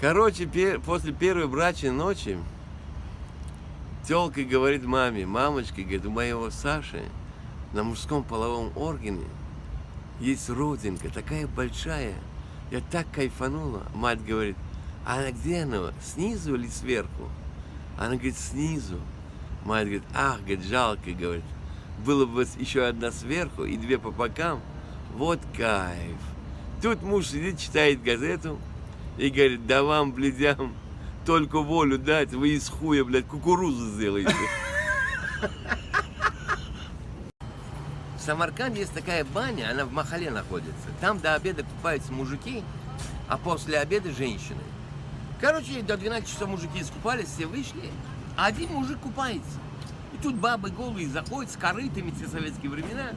Короче, после первой брачной ночи тёлка говорит маме: мамочка, говорит, у моего Саши на мужском половом органе есть родинка, такая большая. Я так кайфанула. Мать говорит: а она где она? Снизу или сверху? Она говорит: снизу. Мать говорит: ах, говорит, жалко, говорит. Было бы еще одна сверху и две по бокам. Вот кайф. Тут муж сидит, читает газету и говорит: да вам, блядям, только волю дать, вы из хуя, блядь, кукурузу сделаете. В Самарканде есть такая баня, она в Махале находится. Там до обеда купаются мужики, а после обеда женщины. Короче, до 12 часов мужики искупались, все вышли, а один мужик купается. И тут бабы голые заходят с корытами, те советские времена.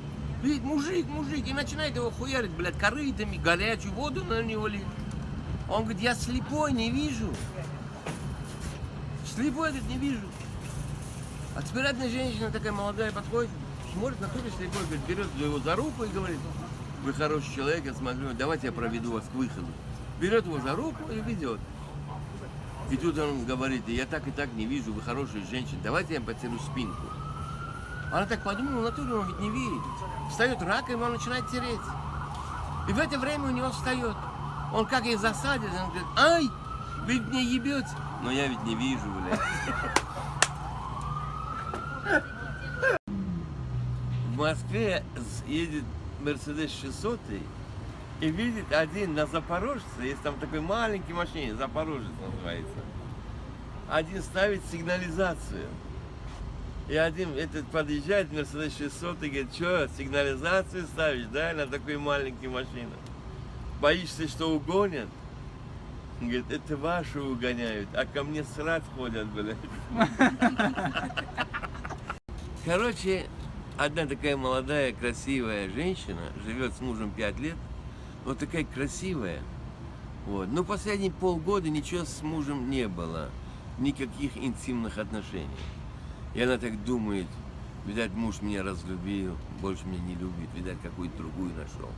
Видит, мужик, и начинает его хуярить, блядь, корытами, горячую воду на него лить. Он говорит: я слепой, не вижу. Слепой, говорит, не вижу. А теперь одна женщина такая молодая подходит, смотрит на туре слепой, говорит, берет его за руку и говорит: вы хороший человек, я смотрю, давайте я проведу вас к выходу. Берет его за руку и ведет. И тут он говорит: я так и так не вижу, вы хорошая женщина, давайте я потерю спинку. Она так подумала, на туре он ведь не видит. Встает раковина, он начинает тереть. И в это время у него встает. Он как ей засадит, он говорит: ай, вы мне ебете. Но я ведь не вижу, блядь. В Москве едет Мерседес 600 и видит один на Запорожце, есть там такой маленький машине, Запорожец называется. Один ставит сигнализацию. И один этот подъезжает, Мерседес 600, и говорит: что, сигнализацию ставишь, да, на такой маленький машину? Боишься, что угонят? Он говорит: это ваши угоняют, а ко мне срать ходят, блядь. Короче, одна такая молодая, красивая женщина, живет с мужем 5 лет, вот такая красивая. Вот. Но последние полгода ничего с мужем не было, никаких интимных отношений. И она так думает: видать, муж меня разлюбил, больше меня не любит, видать, какую-то другую нашел.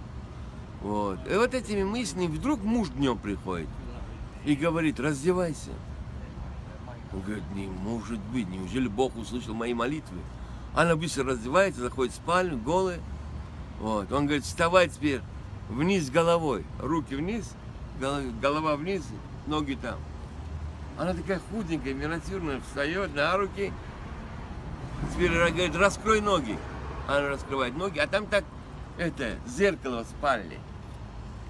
Вот. И вот этими мыслями вдруг муж днем приходит и говорит: раздевайся. Он говорит: не может быть, неужели Бог услышал мои молитвы? Она быстро раздевается, заходит в спальню, голая. Вот. Он говорит: вставай теперь вниз головой, руки вниз, голова вниз, ноги там. Она такая худенькая, миниатюрная, встает на руки. Теперь говорит: раскрой ноги. Она раскрывает ноги, а там так, зеркало в спальне.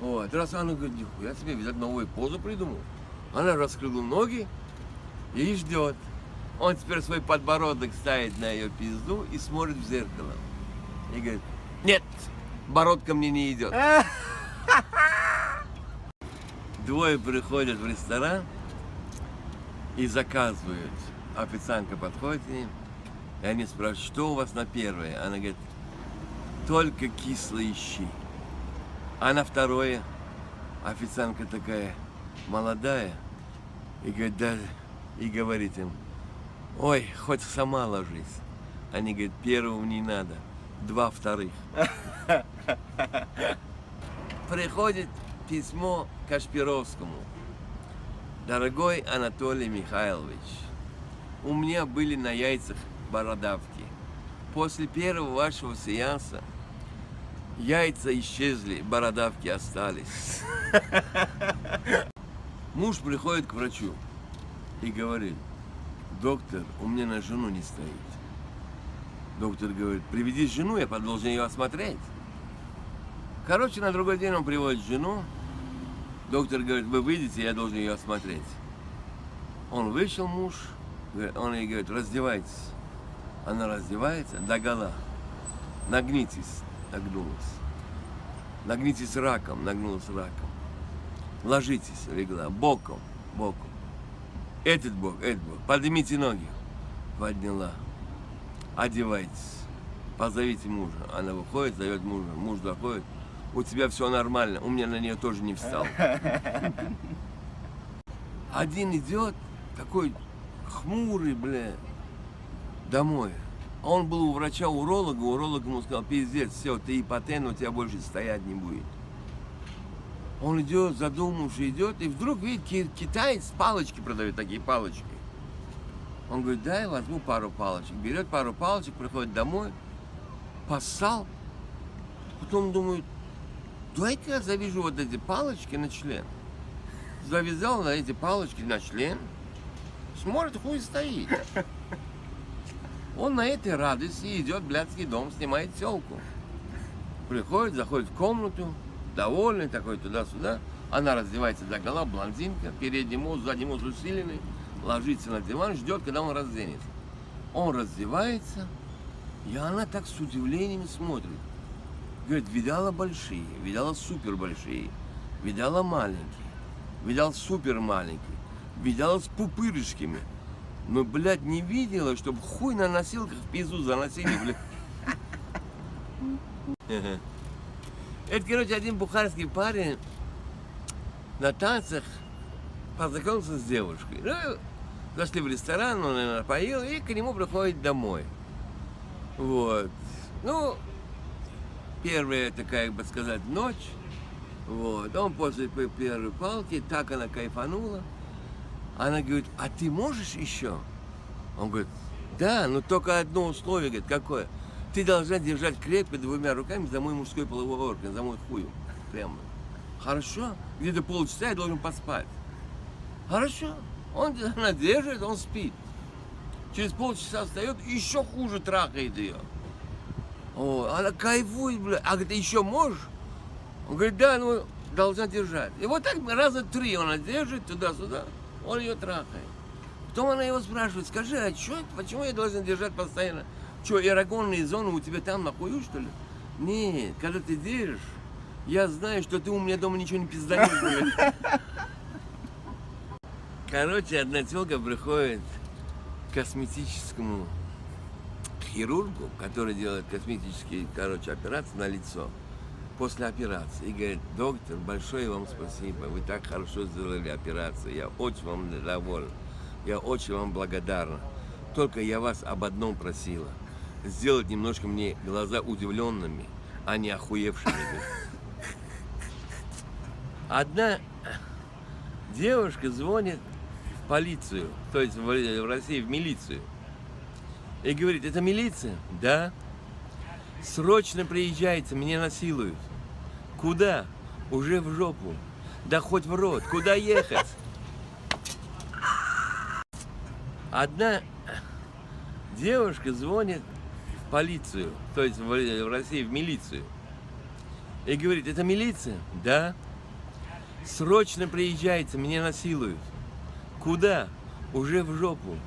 Вот. Раз она говорит: нихуя себе, видать, новую позу придумал. Она раскрыла ноги и ждет. Он теперь свой подбородок ставит на ее пизду и смотрит в зеркало. И говорит: нет, бородка мне не идет. Двое приходят в ресторан и заказывают. Официантка подходит к ним, и они спрашивают: что у вас на первое? Она говорит: только кислые щи. А на второе официантка такая молодая и говорит: да, и говорит им: ой, хоть сама ложись. Они говорят: первого не надо, 2 вторых. Приходит письмо Кашпировскому: дорогой Анатолий Михайлович, у меня были на яйцах бородавки. После первого вашего сеанса яйца исчезли, бородавки остались. Муж приходит к врачу и говорит: доктор, у меня на жену не стоит. Доктор говорит: приведи жену, я должен ее осмотреть. Короче, на другой день он приводит жену. Доктор говорит: вы выйдете, я должен ее осмотреть. Он вышел, муж, он ей говорит: раздевайтесь. Она раздевается догола. Нагнитесь, нагнулась. Нагнитесь раком, нагнулась раком. Ложитесь, легла, боком. Этот бок. Поднимите ноги. Подняла. Одевайтесь. Позовите мужа. Она выходит, зовет мужа. Муж заходит: у тебя все нормально, у меня на нее тоже не встал. Один идет, такой хмурый, бля, домой. Он был у врача-уролога, уролог ему сказал: пиздец, все, ты ипотен, у тебя больше стоять не будет. Он идет, задумавшись, идет, и вдруг видит, китаец палочки продает, такие палочки. Он говорит, дай возьму пару палочек. Берет пару палочек, приходит домой, поссал. Потом думает, дай-ка я завяжу вот эти палочки на член. Завязал на эти палочки на член, смотрит, хуй стоит. Он на этой радости идет в блядский дом, снимает телку. Приходит, заходит в комнату, довольный такой туда-сюда. Она раздевается до гола, блондинка, передний мозг, задний мозг усиленный, ложится на диван, ждет, когда он разденется. Он раздевается, и она так с удивлением смотрит. Говорит, видала большие, видала супер большие, видала маленькие, видал супер маленькие, видала с пупырышками. Но, блядь, не видела, чтобы хуй на носилках в пизду заносили, блядь. Это, короче, один бухарский парень на танцах познакомился с девушкой. Ну, зашли в ресторан, он, наверное, поел, и к нему приходит домой. Вот. Ну, первая такая, как бы сказать, ночь. Вот. Он после первой палки, так она кайфанула. Она говорит, а ты можешь еще? Он говорит, да, но только одно условие, говорит, какое? Ты должна держать крепко двумя руками за мой мужской половой орган, за мой хуй. Прямо. Хорошо? Где-то полчаса я должен поспать. Хорошо. Она держит, он спит. Через полчаса встает, еще хуже трахает ее. О, она кайфует, бля. А говорит, еще можешь? Он говорит, да, ну должна держать. И вот так раза 3 она держит туда-сюда, он ее трахает. Потом она его спрашивает, скажи, а что, почему я должен держать постоянно? Что, эрогонные зоны у тебя там нахую, что ли? Нет, когда ты держишь, я знаю, что ты у меня дома ничего не пизданешь. Короче, одна тёлка приходит к косметическому хирургу, который делает косметические, операции на лицо, после операции. И говорит, доктор, большое вам спасибо, вы так хорошо сделали операцию, я очень вам доволен, я очень вам благодарна. Только я вас об одном просила, сделать немножко мне глаза удивленными, а не охуевшими. Одна девушка звонит в полицию, то есть в России в милицию, и говорит, это милиция? Да. Срочно приезжайте, меня насилуют. Куда? Уже в жопу. Да хоть в рот. Куда ехать? Одна девушка звонит в полицию, то есть в России в милицию, и говорит, это милиция? Да. Срочно приезжайте, меня насилуют. Куда? Уже в жопу.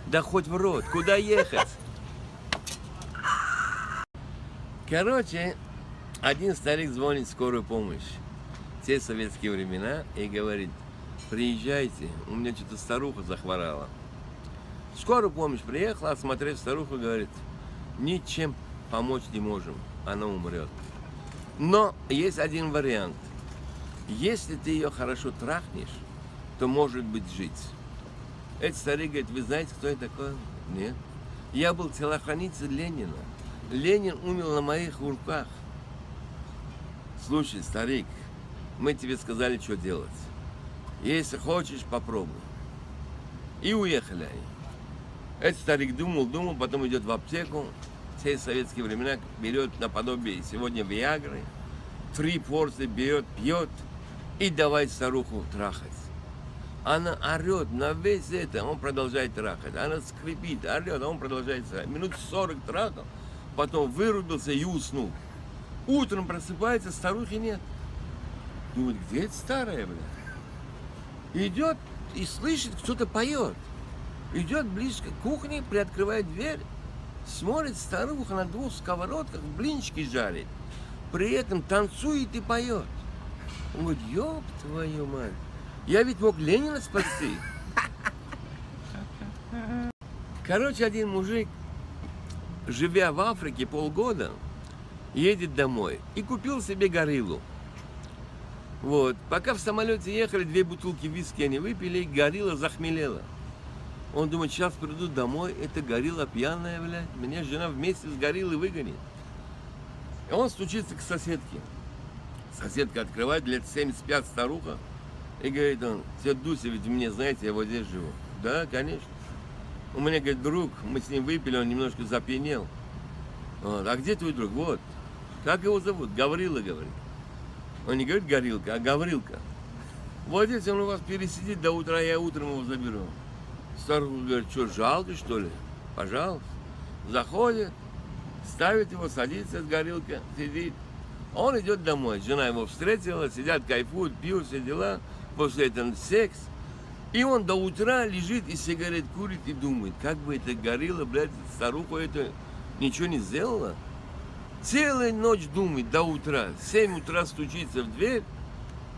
Да хоть в рот. Куда ехать? Короче, один старик звонит в скорую помощь. Те советские времена и говорит, приезжайте, у меня что-то старуха захворала. В скорую помощь приехала, осмотрев старуху, говорит, ничем помочь не можем, она умрет. Но есть один вариант. Если ты ее хорошо трахнешь, то может быть жить. Этот старик говорит, вы знаете, кто я такой? Нет. Я был телохранитель Ленина. Ленин умер на моих руках. Слушай, старик, мы тебе сказали, что делать. Если хочешь, попробуй. И уехали они. Этот старик думал, потом идет в аптеку. В те советские времена берет наподобие сегодня Виагры. 3 порции берет, пьет и давай старуху трахать. Она орет на весь это, он продолжает трахать. Она скрипит, орет, а он продолжает трахать. Минут 40 трахал, потом вырубился и уснул. Утром просыпается, старухи нет. Думает, где это старая, бля? Идет и слышит, кто-то поет. Идет близко к кухне, приоткрывает дверь, смотрит, старуха на 2 сковородках блинчики жарит. При этом танцует и поет. Он говорит, ёб твою мать. Я ведь мог Ленина спасти. Короче, один мужик, живя в Африке полгода, едет домой и купил себе гориллу. Вот. Пока в самолете ехали, 2 бутылки виски они выпили, и горилла захмелела. Он думает, сейчас приду домой, это горилла пьяная, блядь, меня жена вместе с гориллой выгонит. И он стучится к соседке. Соседка открывает, лет 75 старуха. И говорит он: тетя Дуся, ведь мне, знаете, я вот здесь живу. Да, конечно. У меня, говорит, друг, мы с ним выпили, он немножко запьянел. Вот. А где твой друг? Вот. Как его зовут? Гаврила, говорит. Он не говорит Горилка, а Гаврилка. Вот здесь он у вас пересидит до утра, я утром его заберу. Старуха говорит: что, жалко, что ли? Пожалуйста. Заходит, ставит его, садится с Горилка, сидит. Он идет домой. Жена его встретила, сидят, кайфуют, пьют, все дела. После этого секс. И он до утра лежит и сигарет курит и думает, как бы эта Горилла, блядь, старуха это ничего не сделала. Целую ночь думает до утра. В 7 утра стучится в дверь.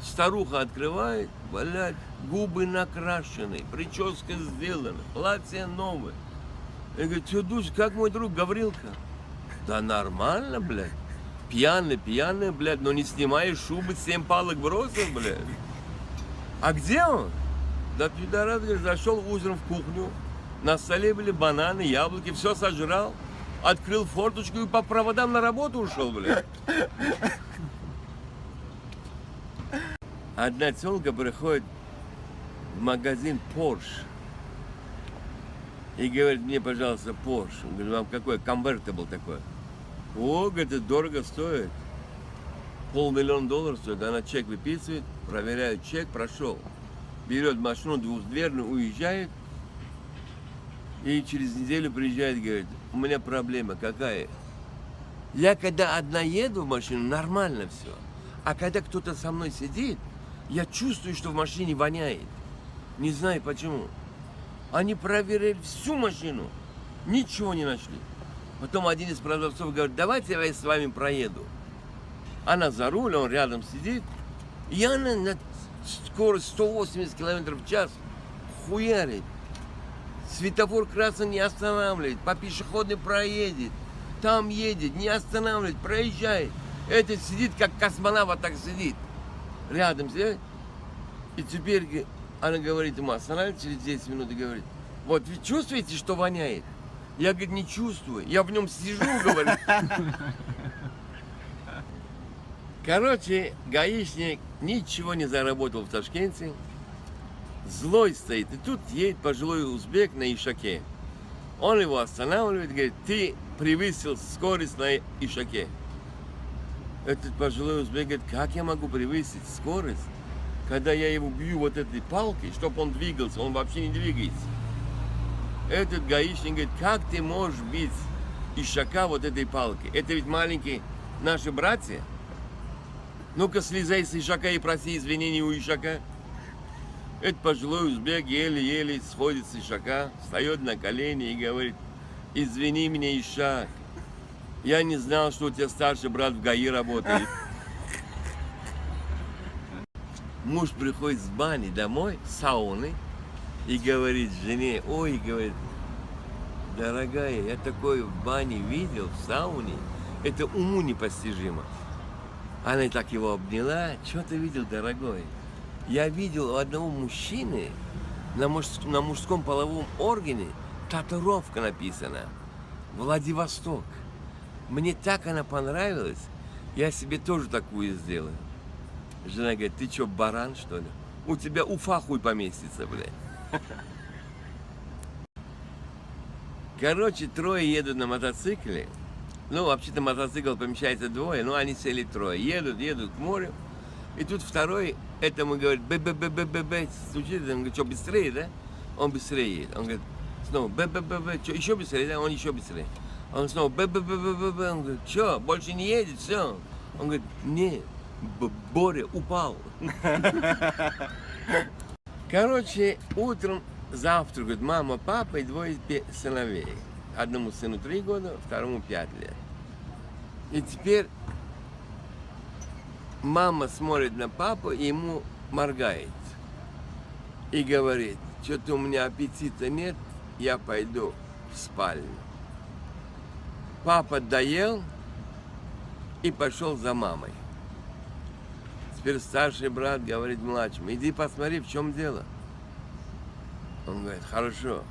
Старуха открывает, блядь, губы накрашены, прическа сделана, платье новое. Я говорю: тетя Дусь, как мой друг Гаврилка? Да нормально, блядь. Пьяный, блядь, но не снимая шубы, 7 палок бросил, блядь. А где он? Да пидорас, говорит, зашел утром в кухню, на столе были бананы, яблоки, все сожрал, открыл форточку и по проводам на работу ушел, блядь. Одна тёлка приходит в магазин Porsche и говорит: мне, пожалуйста, Porsche. Он говорит: вам какой? Convertible такой. О, говорит, это дорого стоит. $500 000 стоит. Она чек выписывает, проверяет чек, прошел. Берет машину двухдверную, уезжает. И через неделю приезжает и говорит: у меня проблема какая? Я когда одна еду в машину, нормально все. А когда кто-то со мной сидит, я чувствую, что в машине воняет. Не знаю почему. Они проверили всю машину, ничего не нашли. Потом один из продавцов говорит: давайте я с вами проеду. Она за руль, он рядом сидит. И она на скорость 180 км в час хуярит. Светофор красный не останавливает, по пешеходной проедет. Там едет, не останавливает, проезжает. Этот сидит, как космонавт, так сидит. Рядом сидит. И теперь она говорит ему: останавливается через 10 минут и говорит: вот вы чувствуете, что воняет? Я, говорит, не чувствую. Я в нем сижу, говорит. Короче, гаишник ничего не заработал в Ташкенте. Злой стоит. И тут едет пожилой узбек на Ишаке. Он его останавливает, говорит: ты превысил скорость на Ишаке. Этот пожилой узбек говорит: как я могу превысить скорость, когда я его бью вот этой палкой, чтобы он двигался? Он вообще не двигается. Этот гаишник говорит: как ты можешь бить Ишака вот этой палкой? Это ведь маленькие наши братья. Ну-ка, слезай с Ишака и проси извинений у Ишака. Этот пожилой узбек еле-еле сходит с Ишака, встает на колени и говорит: извини меня, Ишак, я не знал, что у тебя старший брат в ГАИ работает. Муж приходит с бани домой, с сауны, и говорит жене: ой, говорит, дорогая, я такое в бане видел, в сауне, это уму непостижимо. Она и так его обняла: что ты видел, дорогой? Я видел у одного мужчины на мужском половом органе татуировка написана: Владивосток. Мне так она понравилась, я себе тоже такую сделаю. Жена говорит: ты что, баран, что ли? У тебя Уфа хуй поместится, блядь. Короче, трое едут на мотоцикле. Ну, вообще-то мотоцикл помещается двое, но они сели трое. Едут к морю. И тут второй этому говорит: б-б-б-б-б-б, стучит, он говорит: что, быстрее, да? Он быстрее едет. Он говорит снова: б-б-б-б, что, еще быстрее, да? Он еще быстрее. Он снова: б-б-б-б-б, он говорит: что, больше не едет, все? Он говорит: нет, Боря упал. Короче, утром завтракают мама, папа и двое сыновей. Одному сыну 3 года, второму 5 лет. И теперь мама смотрит на папу и ему моргает. И говорит: что-то у меня аппетита нет, я пойду в спальню. Папа доел и пошел за мамой. Теперь старший брат говорит младшему: иди посмотри, в чем дело. Он говорит: хорошо.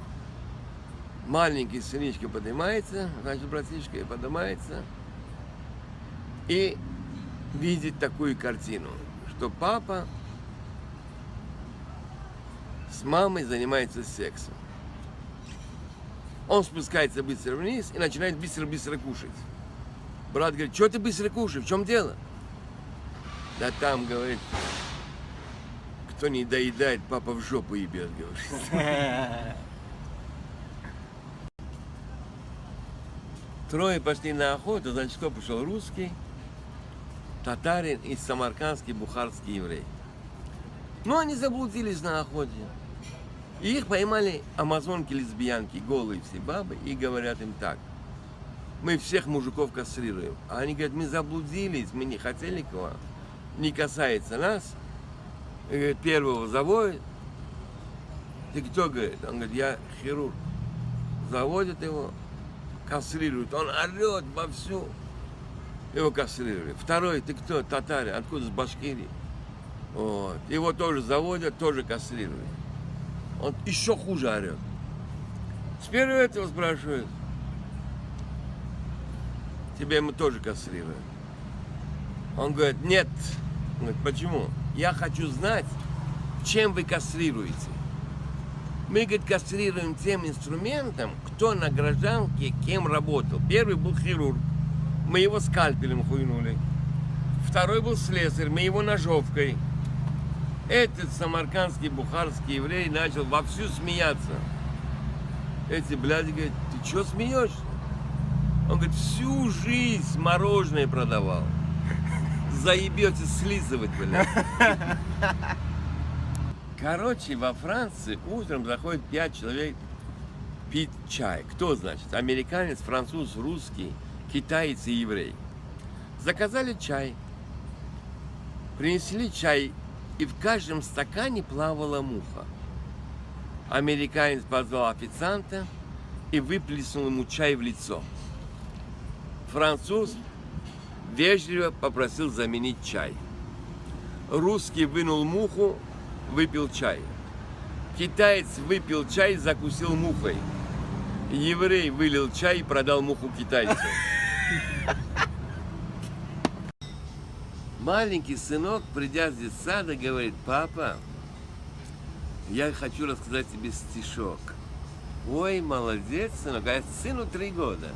Маленький сынишка поднимается, значит, братишка поднимается и видеть такую картину, что папа с мамой занимается сексом. Он спускается быстро вниз и начинает быстро-быстро кушать. Брат говорит, что ты быстро кушаешь, в чем дело? Да там, говорит, кто не доедает, папа в жопу ебет, говорит. Трое пошли на охоту, значит, кто пошел? Русский, татарин и самаркандский, бухарский еврей. Но они заблудились на охоте. И их поймали амазонки-лесбиянки, голые все бабы, и говорят им так. Мы всех мужиков кастрируем. А они говорят, мы заблудились, мы не хотели кого. Не касается нас. И, говорит, первого заводят. Ты кто, говорит? Он говорит, я хирург. Заводят его, кастрируют. Он орет вовсю. Его кастрировали. Второй, ты кто? Татарин. Откуда? С Башкирии. Вот. Его тоже заводят, тоже кастрируют. Он еще хуже орет. Теперь у этого спрашивают. Тебя мы тоже кастрируем. Он говорит, нет. Он говорит, почему? Я хочу знать, чем вы кастрируете. Мы, говорит, кастрируем тем инструментом, кто на гражданке кем работал. Первый был хирург. Мы его скальпелем хуйнули. Второй был слесарь, мы его ножовкой. Этот самаркандский, бухарский еврей начал вовсю смеяться. Эти бляди говорят, ты что смеешься? Он говорит, всю жизнь мороженое продавал. Заебете слизывать, блядь. Короче, во Франции утром заходит 5 человек пить чай. Кто, значит? Американец, француз, русский, китаец и еврей. Заказали чай. Принесли чай, и в каждом стакане плавала муха. Американец позвал официанта и выплеснул ему чай в лицо. Француз вежливо попросил заменить чай. Русский вынул муху, выпил чай. Китаец выпил чай, закусил мухой. Еврей вылил чай и продал муху китайцу. Маленький сынок, придя с детсада, говорит, папа, я хочу рассказать тебе стишок. Ой, молодец, сынок, а сыну 3 года.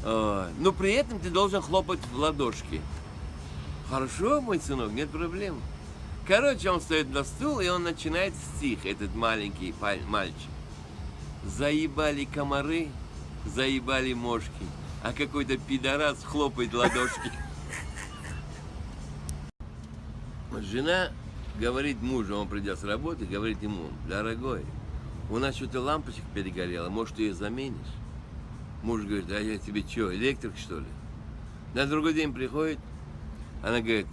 Но при этом ты должен хлопать в ладошки. Хорошо, мой сынок, нет проблем. Короче, он стоит на стул, и он начинает стих, этот маленький мальчик. Заебали комары, заебали мошки, а какой-то пидорас хлопает в ладошки. Жена говорит мужу, он придя с работы, говорит ему, дорогой, у нас что-то лампочка перегорела, может, ты ее заменишь? Муж говорит, а я тебе что, электрик, что ли? На другой день приходит, она говорит,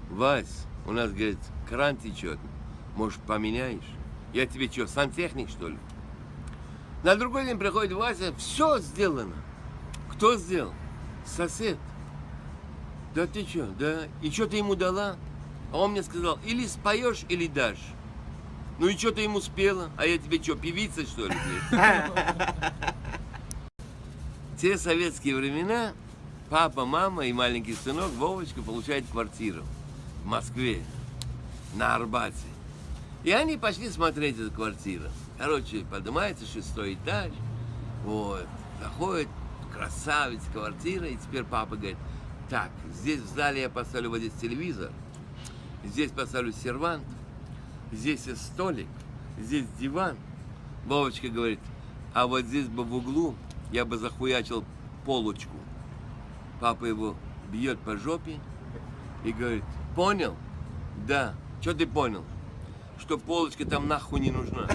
Вась, у нас, говорит, кран течет, может, поменяешь? Я тебе что, сантехник, что ли? На другой день приходит Вася, все сделано. Кто сделал? Сосед. Да ты что, да? И что ты ему дала? А он мне сказал, или споешь, или дашь. Ну и что ты ему спела? А я тебе что, певица, что ли? В те советские времена папа, мама и маленький сынок Вовочка получают квартиру в Москве, на Арбате. И они пошли смотреть эту квартиру. Короче, поднимается 6-й этаж, вот, заходит, красавец, квартира, и теперь папа говорит, так, здесь в зале я поставлю вот здесь телевизор, здесь поставлю сервант, здесь есть столик, здесь диван. Вовочка говорит, а вот здесь бы в углу я бы захуячил полочку. Папа его бьет по жопе и говорит, понял? Да. Что ты понял? Что полочка там нахуй не нужна.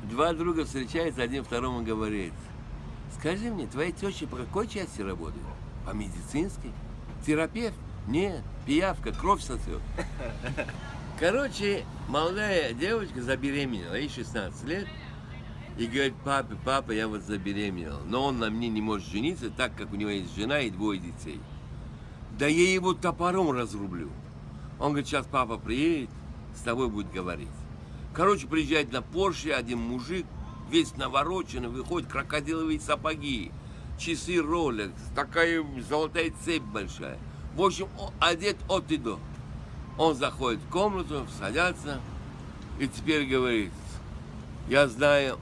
Два друга встречаются, один второму говорит, скажи мне, твоя теща по какой части работает? По медицинской? Терапевт? Нет, пиявка, кровь сосет. Короче, молодая девочка забеременела, ей 16 лет, и говорит, папе, папа, я вот забеременела, но он на мне не может жениться, так как у него есть жена и 2 детей. Да я его топором разрублю. Он говорит, сейчас папа приедет, с тобой будет говорить. Короче, приезжает на Порше один мужик, весь навороченный, выходит, крокодиловые сапоги, часы Rolex, такая золотая цепь большая. В общем, одет от и до. Он заходит в комнату, садятся, и теперь говорит: я знаю,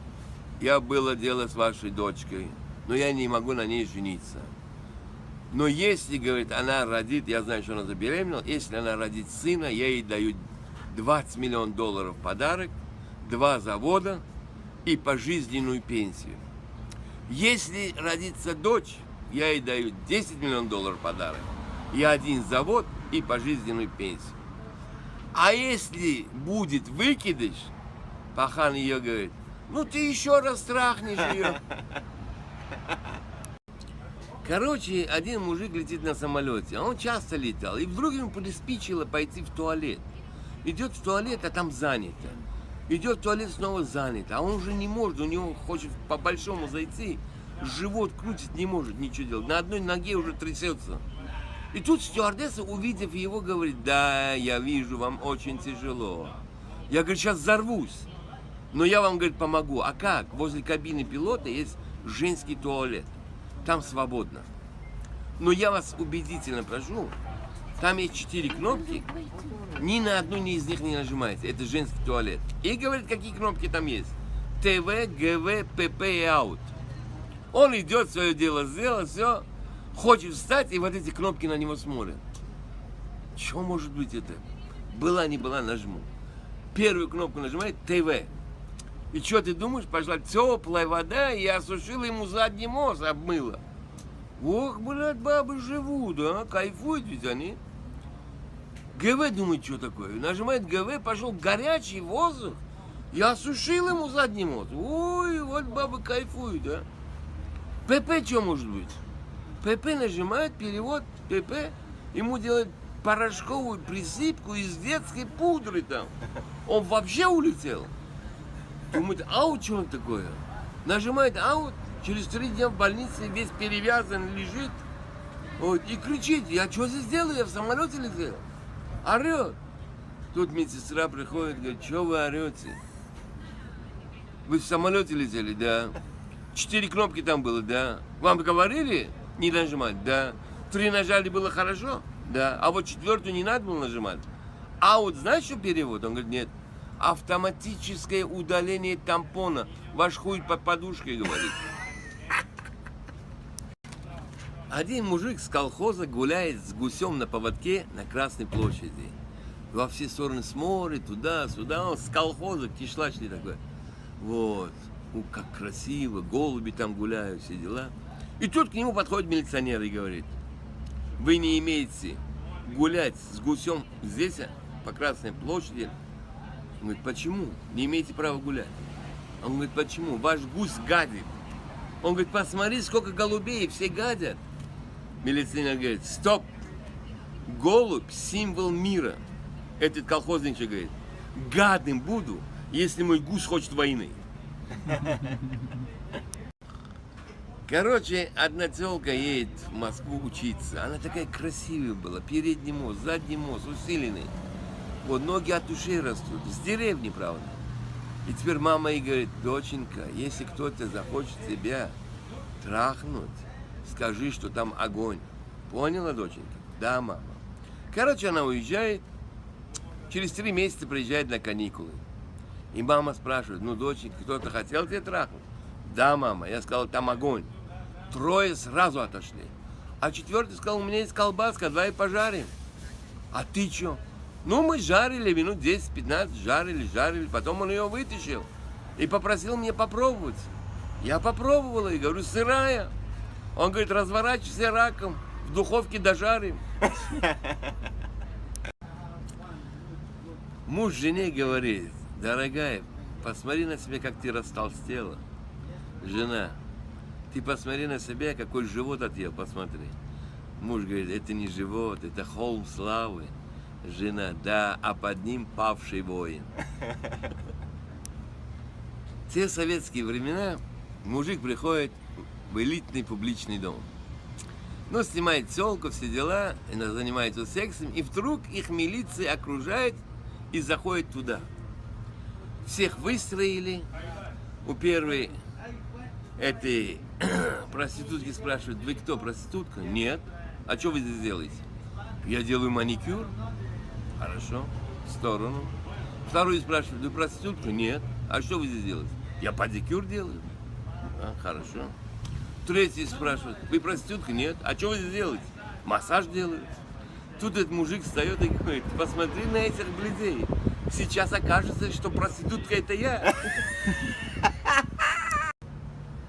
я было дело с вашей дочкой, но я не могу на ней жениться. Но если, говорит, она родит, я знаю, что она забеременела, если она родит сына, я ей даю $20 миллионов в подарок, 2 завода и пожизненную пенсию. Если родится дочь, я ей даю $10 миллионов в подарок, и 1 завод и пожизненную пенсию. А если будет выкидыш, пахан ее говорит: ну ты еще раз трахнешь ее. Короче, один мужик летит на самолете, а он часто летал, и вдруг ему приспичило пойти в туалет. Идет в туалет, а там занято. Идет в туалет, снова занято, а он уже не может, у него хочет по-большому зайти, живот крутит, не может ничего делать, на одной ноге уже трясется. И тут стюардесса, увидев его, говорит: да, я вижу, вам очень тяжело. Я, говорит, сейчас взорвусь, но я вам, говорит, помогу. А как? Возле кабины пилота есть женский туалет, там свободно. Но я вас убедительно прошу, там есть 4 кнопки, ни на одну из них не нажимаете. Это женский туалет. И говорит, какие кнопки там есть. ТВ, ГВ, ПП и аут. Он идет, свое дело сделал, все. Хочет встать, и вот эти кнопки на него смотрят. Что может быть это? Была, не была, нажму. Первую кнопку нажимает ТВ. И что ты думаешь? Пошла теплая вода, и осушила ему задний мост, обмыла. Ох, блядь, бабы живут, а? Кайфуют ведь они. ГВ думает, что такое. Нажимает ГВ, пошел горячий воздух, и осушил ему задний мост. Ой, вот бабы кайфуют, а? ПП что может быть? ПП нажимает, перевод, ПП, ему делают порошковую присыпку из детской пудры там. Он вообще улетел. Думает, аут, что он такое? Нажимает аут, через 3 дня в больнице весь перевязан, лежит. Вот, и кричит: я что здесь делаю? Я в самолете летел. Орет. Тут медсестра приходит, говорит: что вы орете? Вы в самолете летели? Да. 4 кнопки там было? Да. Вам говорили не нажимать? Да. 3 нажали, было хорошо? Да. А вот 4-ю не надо было нажимать. А вот знаешь, что перевод? Он говорит: нет. Автоматическое удаление тампона. Ваш хуй под подушкой, говорит. Один мужик с колхоза гуляет с гусем на поводке на Красной площади. Во все стороны смотрит, туда-сюда. Он с колхоза, кишлачный такой. Вот. Как красиво, голуби там гуляют, все дела. И тут к нему подходит милиционер и говорит: вы не имеете гулять с гусем здесь, по Красной площади. Он говорит: почему? Не имеете права гулять. Он говорит: почему? Ваш гусь гадит. Он говорит: посмотри, сколько голубей, все гадят. Милиционер говорит: стоп! Голубь – символ мира. Этот колхозник говорит: гадым буду, если мой гусь хочет войны. Короче, одна тёлка едет в Москву учиться. Она такая красивая была. Передний мост, задний мост, усиленный. Вот, ноги от ушей растут. С деревни, правда. И теперь мама ей говорит: доченька, если кто-то захочет тебя трахнуть, скажи, что там огонь. Поняла, доченька? Да, мама. Короче, она уезжает. Через 3 месяца приезжает на каникулы. И мама спрашивает: ну, доченька, кто-то хотел тебя трахнуть? Да, мама. Я сказал: там огонь. 3 сразу отошли. А 4-й сказал: у меня есть колбаска, давай пожарим. А ты чё? Ну, мы жарили минут 10-15, жарили. Потом он ее вытащил и попросил меня попробовать. Я попробовала и говорю: сырая. Он говорит: разворачивайся раком, в духовке дожарим. Муж жене говорит: дорогая, посмотри на себя, как ты растолстела. Жена: ты посмотри на себя, какой живот от тебя, посмотри. Муж говорит: это не живот, это холм славы. Жена: да, а под ним павший воин. В те советские времена мужик приходит в элитный публичный дом. Ну, снимает тёлку, все дела, занимается сексом, и вдруг их милиция окружает и заходит туда. Всех выстроили. У первой этой Проститутки спрашивают, вы кто, проститутка? Нет. А что вы здесь делаете? Я делаю маникюр. Хорошо. В сторону. Вторую спрашивают, вы проститутка? Нет. А что вы здесь делаете? Я педикюр делаю. А, хорошо. Третий спрашивает, вы проститутка? Нет. А что вы здесь делаете? Массаж делаю. Тут этот мужик встает и говорит, посмотри на этих бледей. Сейчас окажется, что проститутка это я.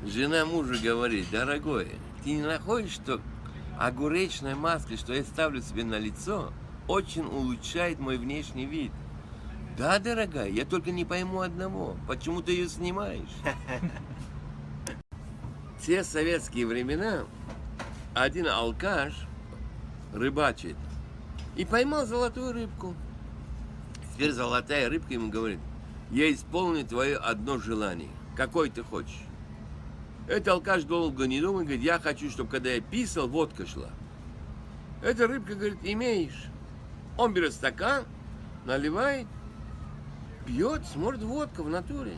Жена мужа говорит, дорогой, ты не находишь, что огуречная маска, что я ставлю себе на лицо, очень улучшает мой внешний вид? Да, дорогая, я только не пойму одного, почему ты ее снимаешь? В те советские времена один алкаш рыбачит и поймал золотую рыбку. Теперь золотая рыбка ему говорит, я исполню твое одно желание. Какое ты хочешь? Этот алкаш долго не думает, говорит, я хочу, чтобы когда я писал, водка шла. Эта рыбка говорит, имеешь. Он берет стакан, наливает, пьет, смотрит, водка в натуре.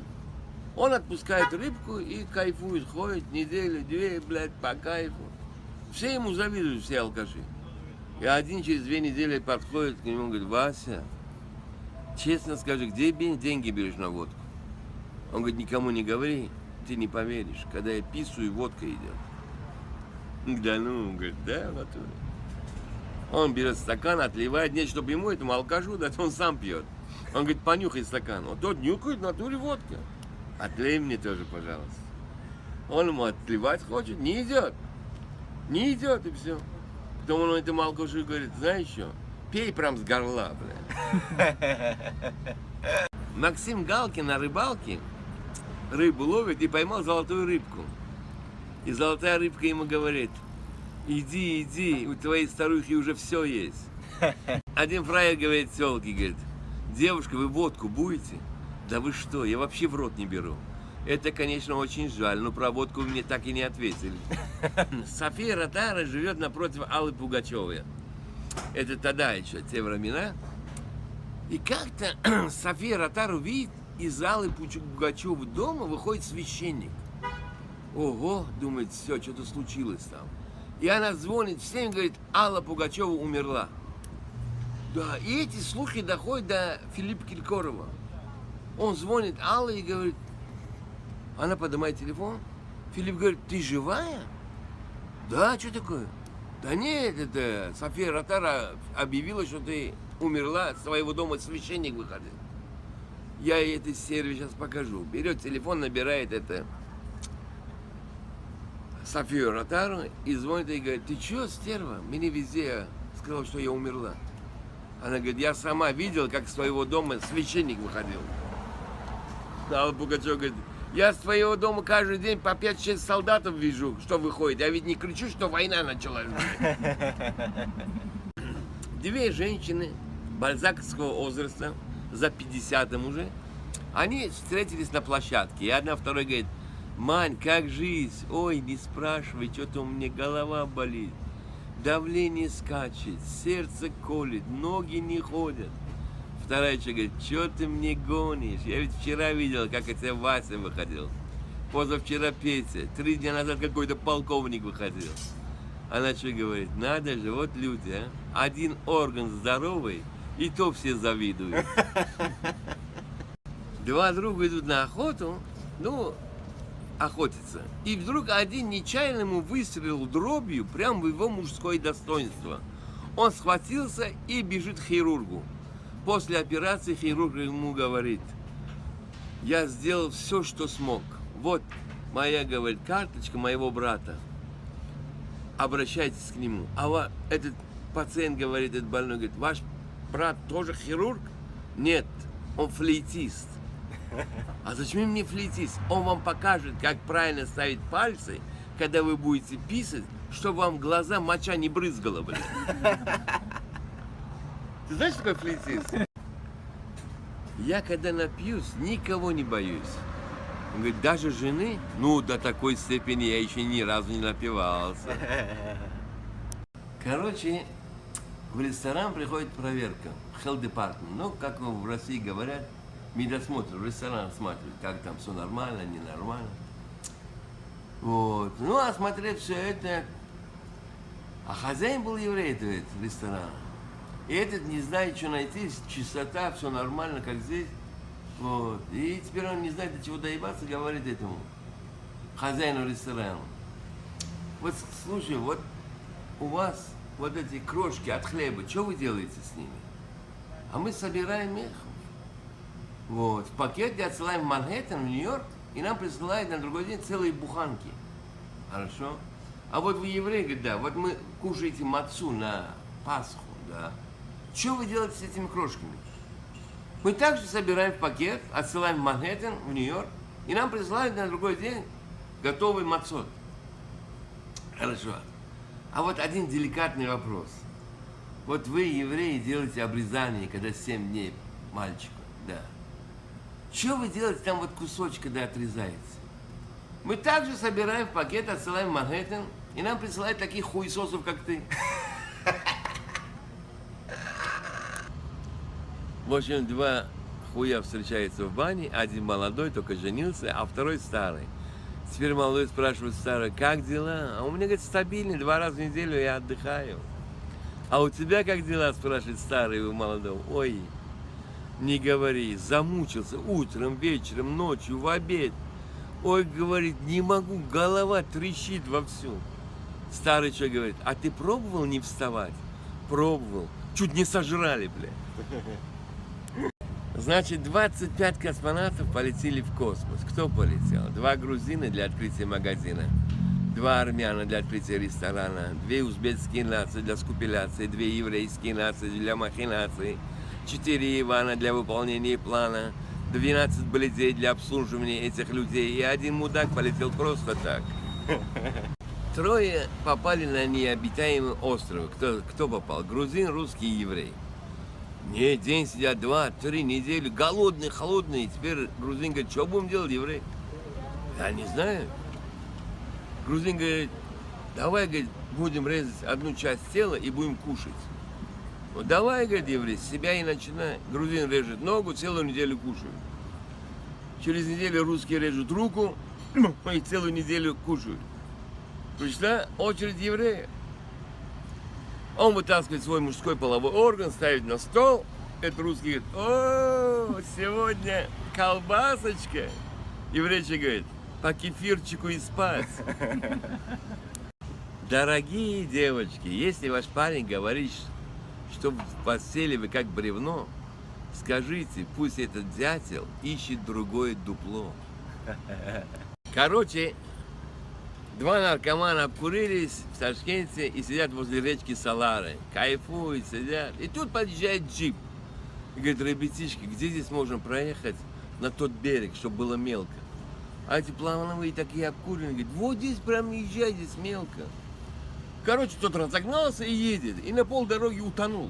Он отпускает рыбку и кайфует, ходит неделю-две, блядь, по кайфу. Все ему завидуют, все алкаши. И один через 2 недели подходит к нему и говорит, Вася, честно скажи, где деньги берешь на водку? Он говорит, никому не говори, ты не поверишь, когда я писаю, водка идет. Да ну, он говорит, да, в натуре. Он берет стакан, отливает, нет, чтобы ему, этому алкашу дать, он сам пьет. Он говорит, понюхай стакан. Он тот нюхает, в натуре водка. Отлей мне тоже, пожалуйста. Он ему отливать хочет, не идет. Не идет, и все. Потом он этому алкашу говорит, знаешь что, пей прям с горла, бля. Максим Галкин на рыбалке рыбу ловит и поймал золотую рыбку. И золотая рыбка ему говорит, иди, иди, у твоей старухи уже все есть. Один фраер говорит тёлке, говорит, девушка, вы водку будете? Да вы что, я вообще в рот не беру. Это, конечно, очень жаль, но про водку вы мне так и не ответили. София Ротару живет напротив Аллы Пугачевой. Это тогда еще, те времена. И как-то София Ротару видит, из Аллы Пугачевой дома выходит священник. Ого, думает, все, что-то случилось там. И она звонит всем и говорит, Алла Пугачева умерла. Да, и эти слухи доходят до Филиппа Киркорова. Он звонит Алле и говорит, она поднимает телефон. Филипп говорит, ты живая? Да, что такое? Да нет, это София Ротару объявила, что ты умерла, с своего дома священник выходил. Я ей это сервис сейчас покажу. Берет телефон, набирает это Софию Ротару и звонит и говорит, ты что, стерва? Мне везде сказал, что я умерла. Она говорит, я сама видела, как с своего дома священник выходил. Алла Пугачева говорит, я с твоего дома каждый день по 5-6 солдатов вижу, что выходит. Я ведь не кричу, что война началась. Две женщины бальзаковского возраста, за 50-м уже, они встретились на площадке. И одна второй говорит, Мань, как жизнь? Ой, не спрашивай, что-то у меня голова болит. Давление скачет, сердце колет, ноги не ходят. Вторая человек говорит, что ты мне гонишь? Я ведь вчера видел, как это Вася выходил. Позавчера Петя. 3 дня назад какой-то полковник выходил. Она что говорит, надо же, вот люди, а? Один орган здоровый, и то все завидуют. Два друга идут на охоту, охотиться. И вдруг один нечаянно ему выстрелил дробью прямо в его мужское достоинство. Он схватился и бежит к хирургу. После операции хирург ему говорит, я сделал все, что смог. Вот моя, говорит, карточка моего брата. Обращайтесь к нему. А этот пациент говорит, этот больной, говорит, ваш брат тоже хирург? Нет, он флейтист. А зачем мне флейтист? Он вам покажет, как правильно ставить пальцы, когда вы будете писать, чтобы вам глаза моча не брызгала, блин. Ты знаешь, что такое флейтист? Я когда напьюсь, никого не боюсь. Он говорит, даже жены? Ну, до такой степени я еще ни разу не напивался. Короче, в ресторан приходит проверка, health department. Ну, как в России говорят, медосмотр, в ресторан смотрят, как там все нормально, ненормально. Вот. Ну, а смотрев все это, а хозяин был еврей этого ресторана. И этот не знает, что найти, чистота, все нормально, как здесь. Вот. И теперь он не знает, до чего доебаться, говорит этому хозяину ресторана. Вот слушай, вот у вас вот эти крошки от хлеба, что вы делаете с ними? А мы собираем их вот, в пакете, отсылаем в Манхэттен, в Нью-Йорк, и нам присылают на другой день целые буханки. Хорошо? А вот вы евреи, говорят, да, вот мы кушаете мацу на Пасху, да. Что вы делаете с этими крошками? Мы также собираем в пакет, отсылаем в Манхэттен, в Нью-Йорк, и нам присылают на другой день готовый мацот. Хорошо. А вот один деликатный вопрос. Вот вы, евреи, делаете обрезание, когда 7 дней мальчику, да. Что вы делаете там вот кусочек, когда отрезаете? Мы также собираем в пакет, отсылаем в Манхэттен, и нам присылают таких хуесосов, как ты. В общем, два хуя встречаются в бане, один молодой, только женился, а второй старый. Теперь молодой спрашивает старый, как дела? А у меня, говорит, стабильно, 2 раза в неделю я отдыхаю. А у тебя как дела, спрашивает старый у молодого. Ой, не говори, замучился утром, вечером, ночью, в обед. Ой, говорит, не могу, голова трещит вовсю. Старый что говорит, а ты пробовал не вставать? Пробовал, чуть не сожрали, бля. Значит, 25 космонавтов полетели в космос. Кто полетел? 2 грузина для открытия магазина, 2 армяна для открытия ресторана, 2 узбекские нации для скупиляции, 2 еврейские нации для махинации, 4 Ивана для выполнения плана, 12 бледей для обслуживания этих людей, и 1 мудак полетел просто так. 3 попали на необитаемый остров. Кто попал? Грузин, русский и еврей. Не, день сидят, 2-3 недели, голодные, холодные. Теперь грузин говорит, что будем делать, еврей? Я не знаю. Грузин говорит, давай, говорит, будем резать одну часть тела и будем кушать. Вот давай, говорит, еврей, с себя и начинай. Грузин режет ногу, целую неделю кушают. Через неделю русские режут руку и целую неделю кушают. Пришла очередь еврея. Он вытаскивает свой мужской половой орган, ставит на стол. Это русский говорит, о, сегодня колбасочка. Еврейчик говорит, по кефирчику и спать. Дорогие девочки, если ваш парень говорит, что в постели вы как бревно, скажите, пусть этот дятел ищет другое дупло. Короче, 2 наркомана обкурились в Ташкенте и сидят возле речки Салары. Кайфуют, сидят. И тут подъезжает джип. И говорит, ребятишки, где здесь можем проехать на тот берег, чтобы было мелко? А эти плановые такие обкуренные, говорят, вот здесь прям езжай, здесь мелко. Короче, тот разогнался и едет, и на полдороги утонул.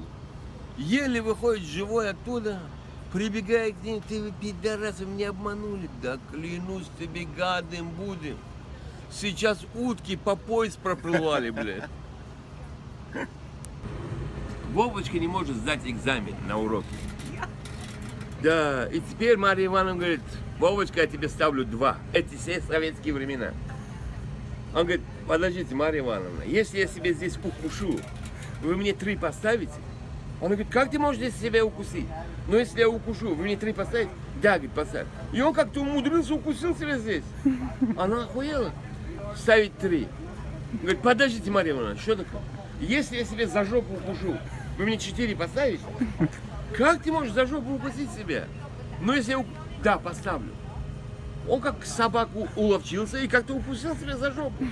Еле выходит живой оттуда, прибегая к ним, ты вы, пидорасы, меня обманули. Да клянусь тебе, гадым будем. Сейчас утки по пояс проплывали, блядь. Вовочка не может сдать экзамен на уроке. Да, и теперь Марья Ивановна говорит, Вовочка, я тебе ставлю 2. Эти все советские времена. Он говорит, подождите, Марья Ивановна, если я себе здесь укушу, вы мне 3 поставите? Он говорит, как ты можешь здесь себя укусить? Ну, если я укушу, вы мне 3 поставите? Да, говорит, поставь. И он как-то умудрился, укусил себя здесь. Она охуела. Ставить 3. Говорит, подождите, Марья Ивановна, что такое? Если я себе за жопу укушу, вы мне 4 поставите? Как ты можешь за жопу укусить себя? Ну, если я... Да, поставлю. Он как собаку уловчился и как-то укусил себя за жопу.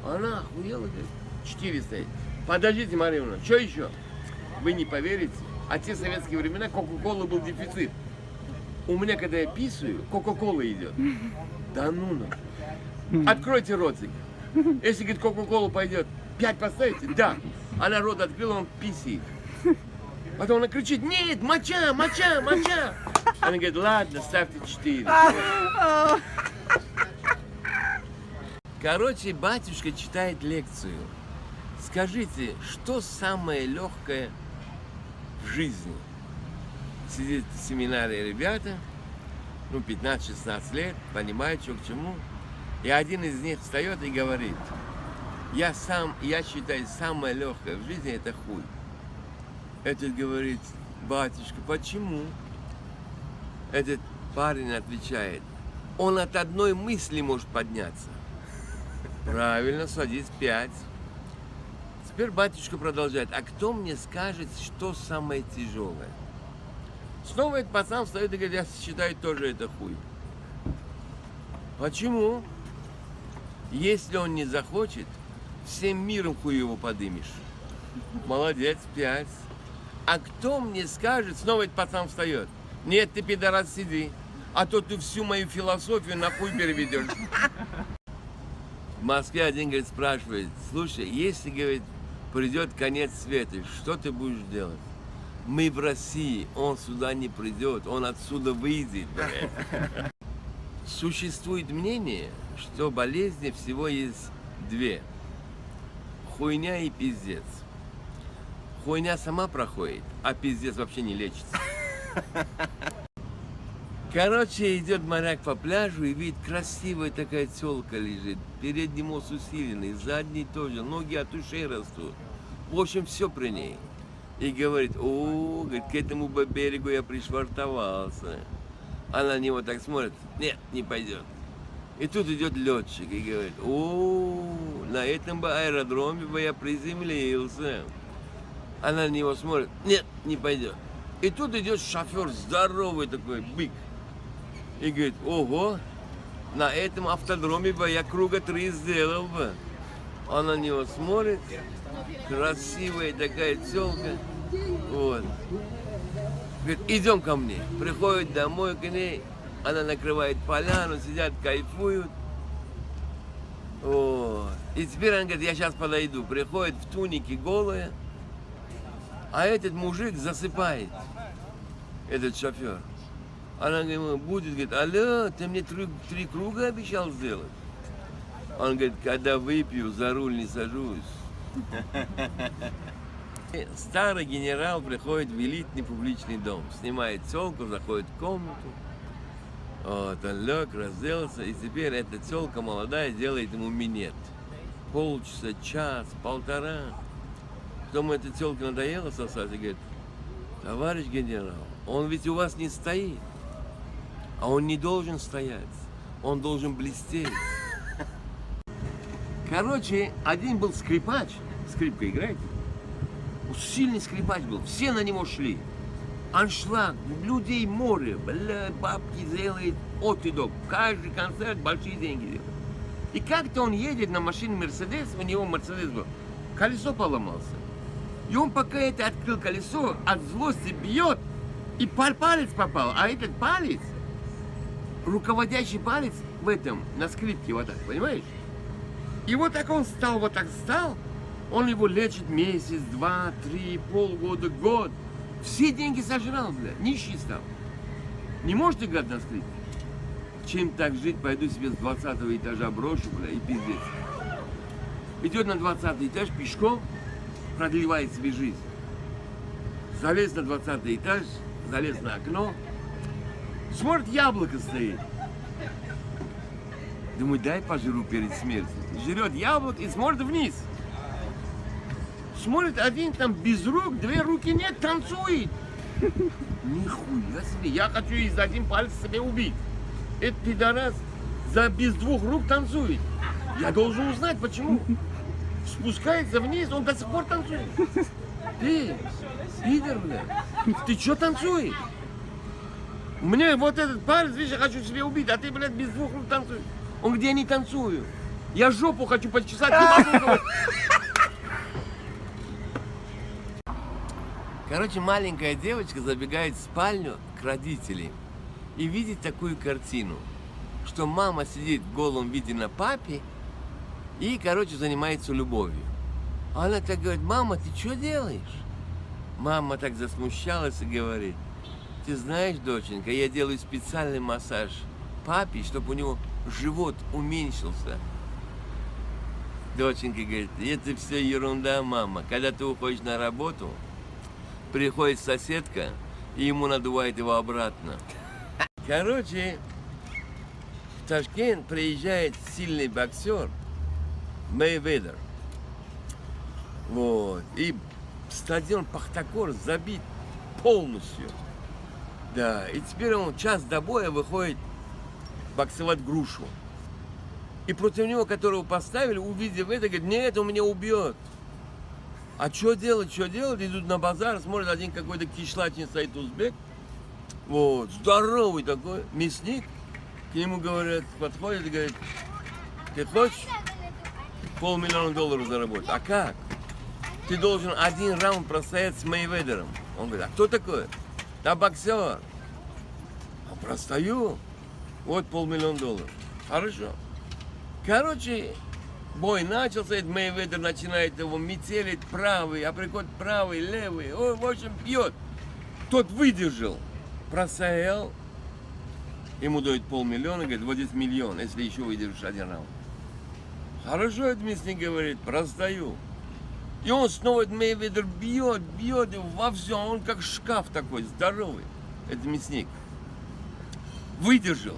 Она охуела, говорит, 4 ставить. Подождите, Марья Ивановна, что еще? Вы не поверите, а те советские времена Кока-Колы был дефицит. У меня, когда я писаю, Кока-Кола идет. Да ну на. Откройте ротик. Если, говорит, Кока-Колу пойдет, 5 поставите? Да. Она рот открыла, он писит. Потом она кричит, нет, моча, моча, моча. Она говорит, ладно, ставьте 4. Короче, батюшка читает лекцию. Скажите, что самое легкое в жизни? Сидят в семинаре ребята, 15-16 лет, понимают, что к чему. И один из них встает и говорит: я считаю, самое легкое в жизни это хуй. Этот говорит: батюшка, почему? Этот парень отвечает: он от одной мысли может подняться. Правильно, садись 5. Теперь батюшка продолжает: а кто мне скажет, что самое тяжелое? Снова этот пацан встает и говорит: я считаю, тоже это хуй. Почему? Если он не захочет, всем миром хуй его подымешь. Молодец, 5. А кто мне скажет, снова этот пацан встает: нет, ты, пидорас, сиди, а то ты всю мою философию на хуй переведешь. В Москве один, говорит, спрашивает: слушай, если, говорит, придет конец света, что ты будешь делать? Мы в России, он сюда не придет, он отсюда выйдет. Существует мнение, что болезни всего есть 2: хуйня и пиздец. Хуйня сама проходит, а пиздец вообще не лечится. Короче, идет моряк по пляжу и видит, красивая такая тёлка лежит. Передний мост усиленный, задний тоже, ноги от ушей растут. В общем, все при ней. И говорит: о, говорит, к этому берегу я пришвартовался. Она на него так смотрит: нет, не пойдет. И тут идет летчик и говорит: о, на этом бы аэродроме бы я приземлился. Она на него смотрит: нет, не пойдет. И тут идет шофер, здоровый такой, бык. И говорит: ого, на этом автодроме бы я круга 3 сделал бы. Она на него смотрит, красивая такая тёлка. Вот. Говорит: идем ко мне. Приходит домой к ней, она накрывает поляну, сидят, кайфуют. Вот. И теперь она говорит: я сейчас подойду. Приходит в тунике голая, а этот мужик засыпает, этот шофер. Она ему будет, говорит: алло, ты мне 3 круга обещал сделать? Он говорит: когда выпью, за руль не сажусь. Старый генерал приходит в элитный публичный дом, снимает тёлку, заходит в комнату. Вот, он лег, разделся, и теперь эта тёлка молодая делает ему минет. Полчаса, час, полтора. Потом эта тёлка надоела сосать и говорит: товарищ генерал, он ведь у вас не стоит. А он не должен стоять, он должен блестеть. Короче, один был скрипач, скрипка играет, сильный скрипач был, все на него шли. Аншлаг, людей море, бля, бабки делает от и до. Каждый концерт большие деньги делает. И как-то он едет на машине Мерседес, у него Мерседес был, колесо поломался. И он пока это открыл колесо, от злости бьет, и палец попал, а этот палец, руководящий палец в этом, на скрипке вот так, понимаешь? И вот так он стал, вот так стал, он его лечит месяц, 2, 3, полгода, год. Все деньги сожрал, бля, нищий стал. Не может играть на скрипке? Чем так жить, пойду себе с 20 этажа брошу, бля, и пиздец. Идет на 20 этаж пешком, продлевает себе жизнь. Залез на 20 этаж, залез на окно, смотрит, яблоко стоит. Думаю, дай пожру перед смертью. Жрет яблоко и смотрит вниз. Смотрит, один там без рук, 2 руки нет, танцует. Нихуя себе, я хочу из 1 палец себе убить. Этот пидорас без 2 рук танцует. Я должен узнать, почему. Спускается вниз, он до сих пор танцует. Ты, пидор, бля, ты что танцуешь? Мне вот этот палец, видишь, я хочу себе убить, а ты, блядь, без 2 рук танцуешь. Он: где я не танцую? Я жопу хочу почесать, не могу. Короче, маленькая девочка забегает в спальню к родителям и видит такую картину, что мама сидит в голом виде на папе и, короче, занимается любовью. Она так говорит: мама, ты что делаешь? Мама так засмущалась и говорит: ты знаешь, доченька, я делаю специальный массаж папе, чтобы у него живот уменьшился. Доченька говорит: это все ерунда, мама. Когда ты уходишь на работу, приходит соседка, и ему надувает его обратно. Короче, в Ташкент приезжает сильный боксер Мейведер. Вот. И стадион Пахтакор забит полностью. Да. И теперь он час до боя выходит боксовать грушу. И против него, которого поставили, увидев это, говорит, нет, он меня убьет. А что делать, что делать? Идут на базар, смотрят, один какой-то кишлачный стоит узбек. Вот, здоровый такой, мясник. К нему говорят, подходит и говорит, ты хочешь $500 000 заработать? А как? Ты должен один раунд простоять с Мейведером. Он говорит, а кто такой? Да боксер. А простою. Вот $500 000. Хорошо. Короче, бой начался, Мейведер начинает его метелить правый, априкот правый, левый. Ой, в общем, бьет. Тот выдержал, простоял. Ему дают $500 000, говорит, вот здесь $1 000 000, если еще выдержишь один раунд. Хорошо, этот мясник говорит, простою. И он снова, Мейведер бьет его во все, он как шкаф такой, здоровый, этот мясник. Выдержал.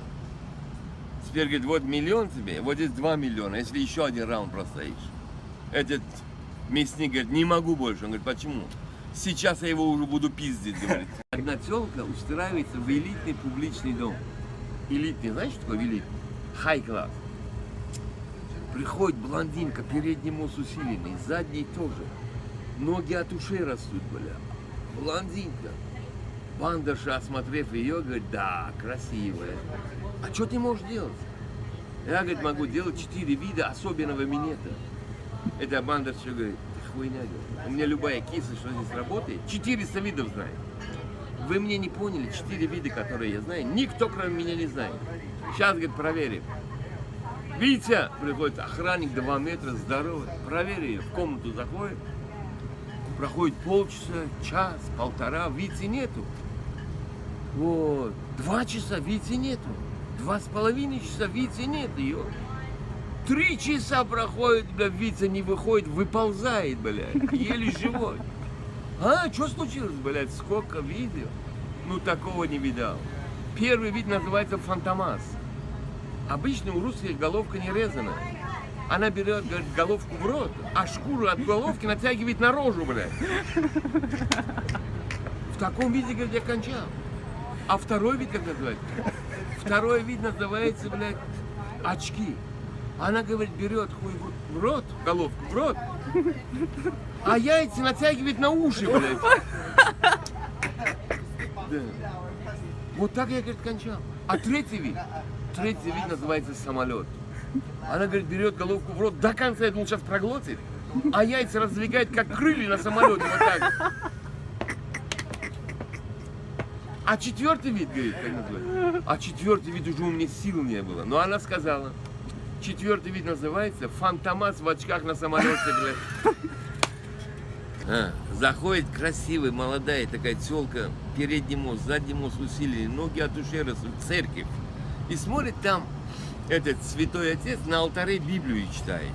Теперь говорит, вот $1 000 000 тебе, вот здесь $2 000 000, если еще один раунд простоишь. Этот мясник говорит, не могу больше. Он говорит, почему? Сейчас я его уже буду пиздить, говорит. Одна телка устраивается в элитный публичный дом. Элитный, знаешь, что такое элитный? Хай-класс. Приходит блондинка, передний мост усиленный, задний тоже. Ноги от ушей растут, бля. Блондинка. Бандерша, осмотрев ее, говорит, да, красивая. А что ты можешь делать? Я, говорит, могу делать 4 вида особенного минета. Это бандерша говорит, ты хуйня, говорит. У меня любая киса, что здесь работает, 400 видов знает. Вы мне не поняли, 4 вида, которые я знаю, никто кроме меня не знает. Сейчас, говорит, проверим. Витя! Приходит охранник 2 метра, здоровый. Проверь ее, в комнату заходит. Проходит полчаса, час, полтора, Вити нету. Вот. 2 часа, Вити нету. 2,5 часа, Вити нет ее. 3 часа проходит, бля, Витя не выходит, выползает, блядь, еле живой. А, что случилось, блядь, сколько видео? Ну, такого не видал. Первый вид называется фантомас. Обычно у русских головка не резаная. Она берет, говорит, головку в рот, а шкуру от головки натягивает на рожу, блядь. В таком виде, говорит, я кончал. А второй вид как называется? Второй вид называется, блядь, очки. Она, говорит, берет хуй в рот, головку в рот, а яйца натягивает на уши, блядь. Да. Вот так я, говорит, кончал. А третий вид называется самолет. Она, говорит, берет головку в рот, до конца, я думал, сейчас проглотит, а яйца раздвигает, как крылья на самолете, вот так. А четвертый вид, говорит, как называется? А четвертый вид уже у меня сил не было. Но она сказала, четвертый вид называется фантомас в очках на самолете, блядь. Заходит красивая, молодая такая тёлка, передний мост, задний мост усиленный, ноги от ушей растут, в церковь. И смотрит там этот святой отец на алтаре Библию читает.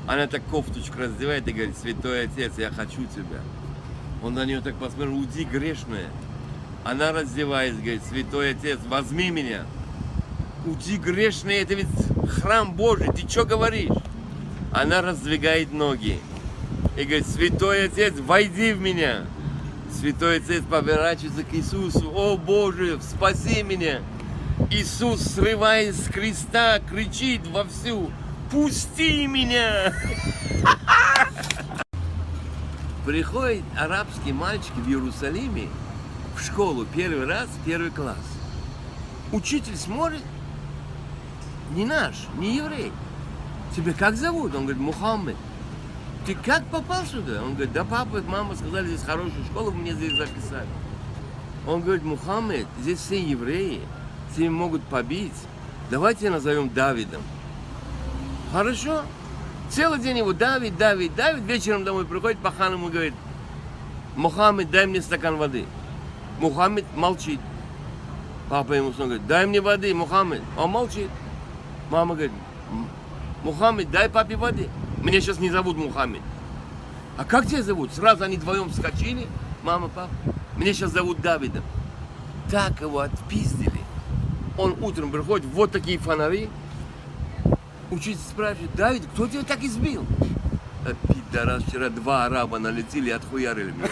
Она так кофточку раздевает и говорит, святой отец, я хочу тебя. Он на нее так посмотрел, уйди, грешная. Она раздевается, говорит, святой отец, возьми меня. Уйди, грешная, это ведь храм Божий, ты что говоришь? Она раздвигает ноги и говорит, святой отец, войди в меня. Святой отец поворачивается к Иисусу, о Боже, спаси меня. Иисус, срываясь с креста, кричит вовсю, пусти меня. Приходит арабский мальчик в Иерусалиме в школу первый раз, первый класс. Учитель смотрит, не наш, не еврей. Тебя как зовут? Он говорит, Мухаммед. Ты как попал сюда? Он говорит, да папа и мама сказали, здесь хорошая школа, мне здесь записали. Он говорит, Мухаммед, здесь все евреи, все могут побить. Давайте назовем Давидом. Хорошо. Целый день его Давид. Вечером домой приходит, пахан ему говорит, Мухаммед, дай мне стакан воды. Мухаммед молчит. Папа ему снова говорит, дай мне воды, Мухаммед. Он молчит. Мама говорит, Мухаммед, дай папе воды. Меня сейчас не зовут Мухаммед. А как тебя зовут? Сразу они вдвоем вскочили, мама, папа. Меня сейчас зовут Давидом. Так его отпиздили. Он утром приходит, вот такие фонари. Учитель спрашивает: Давид, кто тебя так избил? А пидорас, вчера 2 араба налетели и отхуярили меня.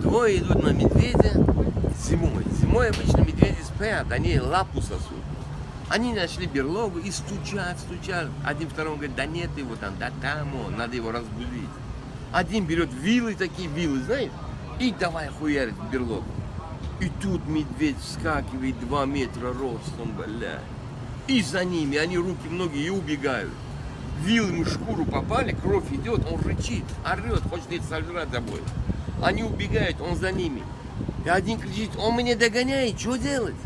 Двое идут на медведя зимой. Зимой обычно медведи спят, они лапу сосут. Они нашли берлогу и стучат. Один второму говорит: да нет его там, да там он, надо его разбудить. Один берет вилы, такие вилы, знаешь, и давай хуярить в берлогу. И тут медведь вскакивает 2 метра ростом, бля. И за ними, они руки, ноги и убегают. Вилы ему в шкуру попали, кровь идет, он рычит, орет, хочет их сожрать забой. Они убегают, он за ними. И один кричит: он меня догоняет, что делать?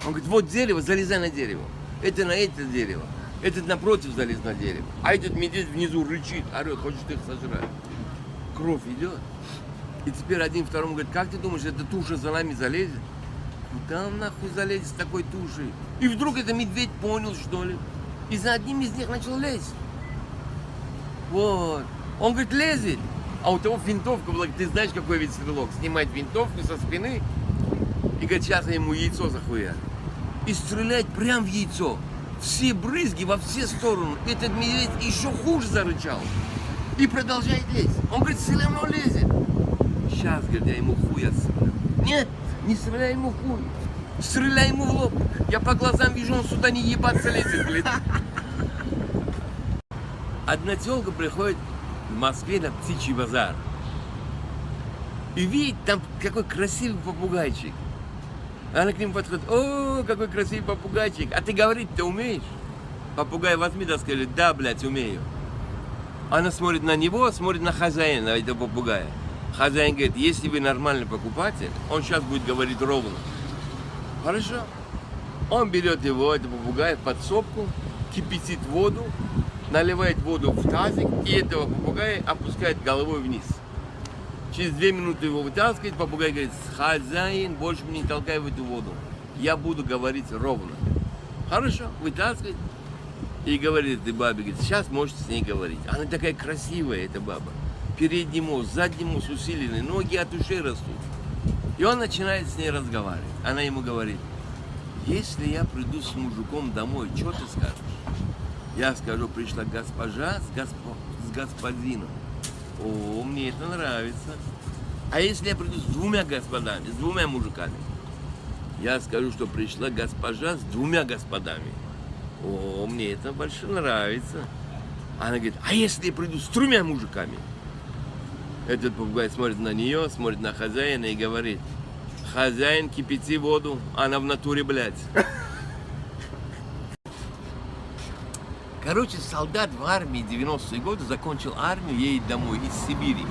Он говорит: вот дерево, залезай на дерево. Это на это дерево. Этот напротив залез на дерево. А этот медведь внизу рычит, орет, хочет их сожрать. Кровь идет. И теперь один второму говорит: как ты думаешь, эта туша за нами залезет? Куда он нахуй залезет с такой тушей? И вдруг этот медведь понял, что ли, и за одним из них начал лезть. Вот. Он говорит: лезет. А у того винтовка была, ты знаешь, какой вид стрелок? Снимает винтовку со спины и говорит: сейчас я ему яйцо захуярю. И стреляет прямо в яйцо. Все брызги во все стороны. Этот медведь еще хуже зарычал. И продолжает лезть. Он говорит: все равно лезет. Сейчас, говорит, я ему хуй отстрелю. Нет, не стреляй ему в хуй. Стреляй ему в лоб. Я по глазам вижу, он сюда не ебаться лезет, блин. Одна тёлка приходит в Москве на птичий базар. И видит, там какой красивый попугайчик. Она к нему подходит: о, какой красивый попугайчик. А ты говорить-то умеешь? Попугай возьми, да, скажет: да, блядь, умею. Она смотрит на него, смотрит на хозяина этого попугая. Хозяин говорит: если вы нормальный покупатель, он сейчас будет говорить ровно. Хорошо. Он берет его, это попугай, в подсобку, кипятит воду, наливает воду в тазик и этого попугая опускает головой вниз. Через 2 минуты его вытаскивает, попугай говорит: хозяин, больше не толкай в эту воду. Я буду говорить ровно. Хорошо, вытаскивает и говорит этой бабе: говорит, сейчас можете с ней говорить. Она такая красивая, эта баба. Передний мост, задний мост усиленный, ноги от ушей растут. И он начинает с ней разговаривать. Она ему говорит: если я приду с мужиком домой, что ты скажешь? Я скажу: пришла госпожа с господином. О, мне это нравится. А если я приду с 2 господами, с 2 мужиками? Я скажу, что пришла госпожа с 2 господами. О, мне это больше нравится. Она говорит: а если я приду с 3 мужиками? Этот попугай смотрит на нее, смотрит на хозяина и говорит: хозяин, кипяти воду, она в натуре, блядь. Короче, солдат в армии 90-е годы закончил армию, едет домой из Сибири.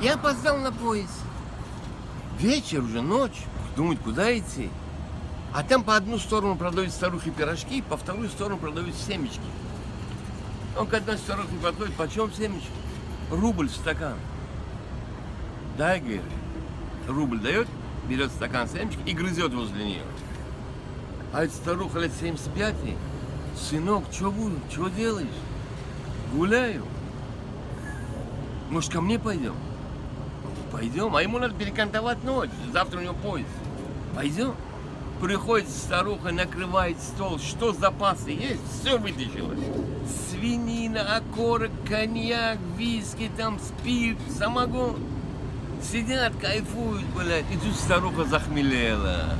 Я опоздал на поезд. Вечер уже, ночь. Думает, куда идти? А там по одну сторону продают старухи пирожки, по вторую сторону продают семечки. Он к одной старухе подходит: почем семечки? Рубль в стакан. Дай, говорит. Рубль дает, берет стакан семечки и грызет возле нее. А эта старуха лет 75. Сынок, что делаешь? Гуляю. Может, ко мне пойдем? Пойдем. А ему надо перекантовать ночь. Завтра у него поезд. Пойдем. Приходит старуха, накрывает стол. Что запасы есть? Все вытащилось. Свинина, окорок, коньяк, виски, там спирт, самогон. Сидят, кайфуют, блядь. И тут старуха захмелела.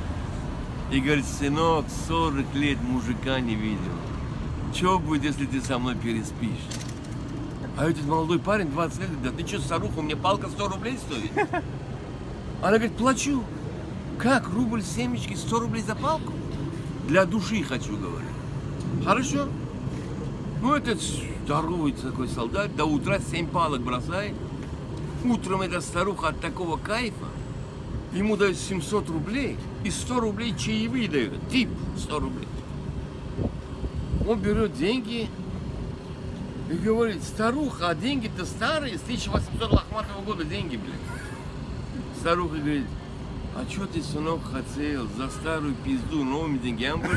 И говорит: сынок, 40 лет мужика не видел. Что будет, если ты со мной переспишь? А этот молодой парень, 20 лет, говорит: да ты что, старуха, у меня палка 100 рублей стоит? Она говорит: плачу. Как, рубль семечки, 100 рублей за палку? Для души хочу, говорит. Хорошо. Ну, этот здоровый такой солдат до утра 7 палок бросает. Утром эта старуха от такого кайфа ему дают 700 рублей и 100 рублей чаевые дают. Тип 100 рублей. Он берет деньги и говорит: старуха, а деньги-то старые, с 1800 лохматого года деньги, блин. Старуха говорит: а что ты, сынок, хотел за старую пизду новыми деньгами?